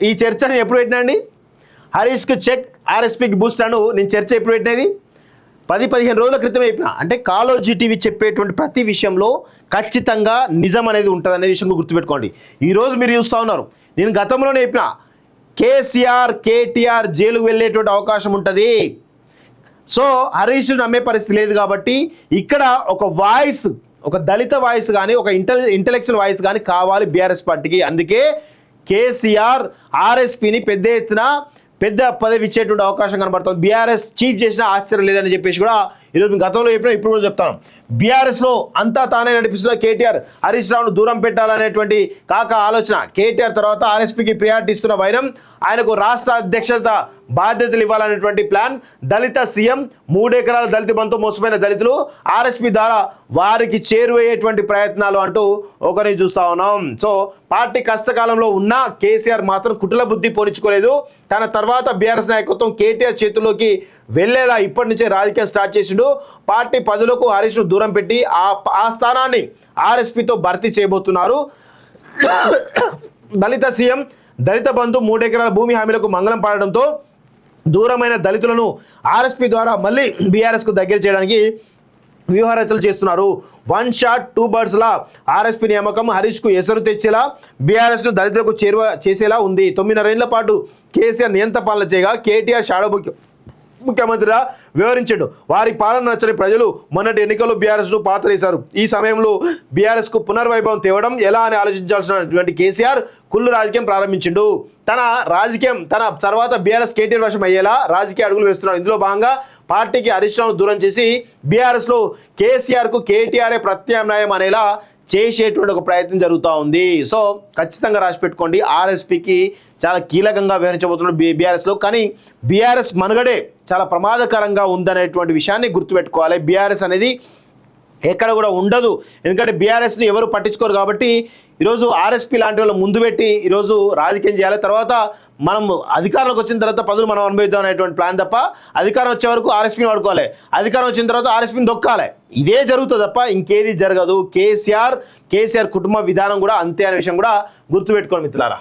ఈ చర్చని ఎప్పుడు పెట్టినా అండి? హరీష్కి చెక్, ఆర్ఎస్పీకి బూస్ట్ అను నేను చర్చ ఎప్పుడు పెట్టినది? 10-15 రోజుల క్రితం చెప్పిన. అంటే కాలోజీ టీవీ చెప్పేటువంటి ప్రతి విషయంలో ఖచ్చితంగా నిజం అనేది ఉంటుంది అనే విషయం గుర్తుపెట్టుకోండి. ఈరోజు మీరు చూస్తూ ఉన్నారు, నేను గతంలోనే చెప్పిన కేసీఆర్ కేటీఆర్ జైలుకు వెళ్ళేటువంటి అవకాశం ఉంటుంది. సో హరీష్ నమ్మే పరిస్థితి లేదు కాబట్టి ఇక్కడ ఒక వాయిస్, ఒక దళిత వాయిస్ కానీ ఒక ఇంటలెక్చువల్ వాయిస్ కానీ కావాలి బీఆర్ఎస్ పార్టీకి. అందుకే కేసీఆర్ ఆర్ఎస్పీని పెద్ద పదవి ఇచ్చేటువంటి అవకాశం కనబడుతుంది. బీఆర్ఎస్ చీఫ్ చేసిన ఆశ్చర్యం లేదని చెప్పేసి కూడా ఈరోజు గతంలో చెప్పినా ఇప్పుడు కూడా చెప్తాను. బీఆర్ఎస్లో అంతా తానే నడిపిస్తున్న కేటీఆర్ హరీష్ రావును దూరం పెట్టాలనేటువంటి ఆలోచన. కేటీఆర్ తర్వాత ఆర్ఎస్పీకి ప్రియారిటీ ఇస్తున్న వైరం, ఆయనకు రాష్ట్ర అధ్యక్షత బాధ్యతలు ఇవ్వాలనేటువంటి ప్లాన్. దళిత సీఎం, 3 ఎకరాల దళిత బంధు మోసమైన దళితులు ఆర్ఎస్పీ ద్వారా వారికి చేరువయ్యేటువంటి ప్రయత్నాలు అంటూ ఒకరిని చూస్తా ఉన్నాం. సో పార్టీ కష్టకాలంలో ఉన్న కేసీఆర్ మాత్రం కుటుల బుద్ధి పోనించుకోలేదు. తన తర్వాత బీఆర్ఎస్ నాయకత్వం కేటీఆర్ చేతుల్లోకి వెళ్ళేలా ఇప్పటి నుంచే రాజకీయం స్టార్ట్ చేసిండు. పార్టీ పదులకు హరీష్ను దూరం పెట్టి ఆ స్థానాన్ని ఆర్ఎస్పీతో భర్తీ చేయబోతున్నారు. దళిత సీఎం, దళిత బంధు, 3 ఎకరాల భూమి హామీలకు మంగళం పాడడంతో దూరమైన దళితులను ఆర్ఎస్పీ ద్వారా మళ్ళీ బీఆర్ఎస్కు దగ్గర చేయడానికి వ్యూహరచనలు చేస్తున్నారు. 1 షాట్ 2 బర్డ్స్ లా ఆర్ఎస్పీ నియామకం హరీష్కు ఎసరు తెచ్చేలా, బీఆర్ఎస్ను దళితులకు చేరువ చేసేలా ఉంది. 9.5 ఏళ్ల పాటు కేసీఆర్ నియంత్రణ పాలన చేయగా కేటీఆర్ షాడో ముఖ్యమంత్రిగా వివరించాడు. వారి పాలన నచ్చని ప్రజలు మొన్నటి ఎన్నికల్లో బీఆర్ఎస్ను పాతరేశారు. ఈ సమయంలో బీఆర్ఎస్కు పునర్వైభవం తేవడం ఎలా అని ఆలోచించాల్సినటువంటి కేసీఆర్ కుళ్ళు రాజకీయం ప్రారంభించిండు. తన తర్వాత బీఆర్ఎస్ కేటీఆర్ వశం అయ్యేలా రాజకీయ అడుగులు వేస్తున్నాడు. ఇందులో భాగంగా పార్టీకి హరీష్ రావును దూరం చేసి బీఆర్ఎస్లో కేసీఆర్కు కేటీఆర్ఏ ప్రత్యామ్నాయం అనేలా చేసేటువంటి ఒక ప్రయత్నం జరుగుతూ ఉంది. సో ఖచ్చితంగా రాసి పెట్టుకోండి, ఆర్ఎస్పీకి చాలా కీలకంగా వ్యవహరించబోతున్నాడు బీఆర్ఎస్లో. కానీ బీఆర్ఎస్ మనుగడే చాలా ప్రమాదకరంగా ఉందనేటువంటి విషయాన్ని గుర్తుపెట్టుకోవాలి. బీఆర్ఎస్ అనేది ఎక్కడ కూడా ఉండదు, ఎందుకంటే బీఆర్ఎస్ని ఎవరు పట్టించుకోరు. కాబట్టి ఈరోజు ఆర్ఎస్పీ లాంటి వాళ్ళు ముందు పెట్టి ఈరోజు రాజకీయం చేయాలి. తర్వాత మనం అధికారంలోకి వచ్చిన తర్వాత పదవులు మనం అనుభవిద్దాం అనేటువంటి ప్లాన్ తప్ప, అధికారం వచ్చే వరకు ఆర్ఎస్పీని వాడుకోవాలి, అధికారం వచ్చిన తర్వాత ఆర్ఎస్పీని దొక్కాలి, ఇదే జరుగుతుంది తప్ప ఇంకేది జరగదు. కేసీఆర్ కుటుంబ విధానం కూడా అంతే అనే విషయం కూడా గుర్తుపెట్టుకోండి మిత్రులారా.